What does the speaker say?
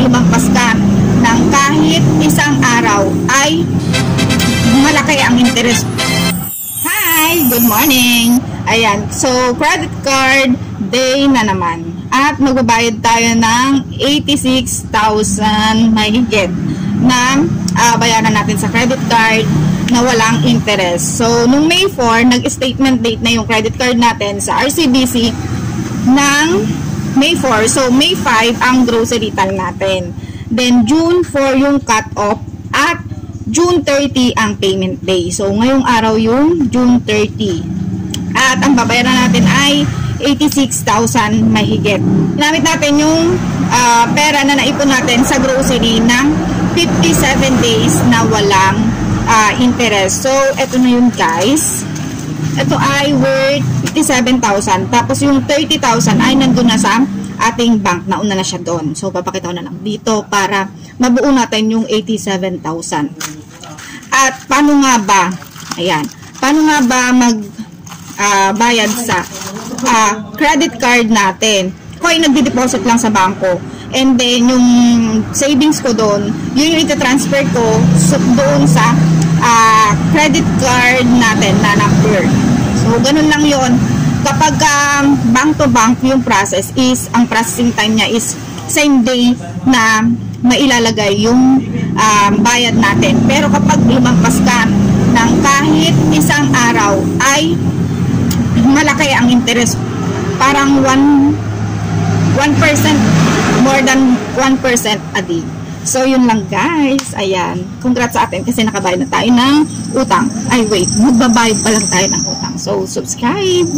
lumagpas ka ng kahit isang araw ay malaki ang interest. Hi! Good morning! Ayan, so credit card day na naman. At magbabayad tayo ng 86,000 mahigit na bayaran natin sa credit card na walang interest. So, nung May 4, nag-statement date na yung credit card natin sa RCBC ng May 4. So, May 5 ang grocery tal natin. Then, June 4 yung cut-off at June 30 ang payment day. So, ngayong araw yung June 30. At ang babayaran natin ay 86,000 mahigit. Ginamit natin yung pera na naipon natin sa grocery ng 57 days na walang interest. So, eto na yun guys. Ito ay worth 57,000. Tapos yung 30,000 ay nandun na sa ating bank. Nauna na siya doon. So, papakita ko na lang dito para mabuo natin yung 87,000. At paano nga ba? Ayan. Paano nga ba bayad sa credit card natin? Kung nagdi-deposit lang sa bangko. And then, yung savings ko doon, yun yung ita-transfer ko doon sa credit card natin na number. So, ganun lang yun. Kapag bank to bank yung process is, ang processing time niya is same day na mailalagay yung bayad natin. Pero kapag lumagpas ka ng kahit isang araw ay malaki ang interest. Parang 1%, more than 1% a day. So, yun lang guys. Ayan. Congrats sa atin kasi nakabayad na tayo ng utang. Ay, wait. Magbabayad pa lang tayo ng utang. So, subscribe.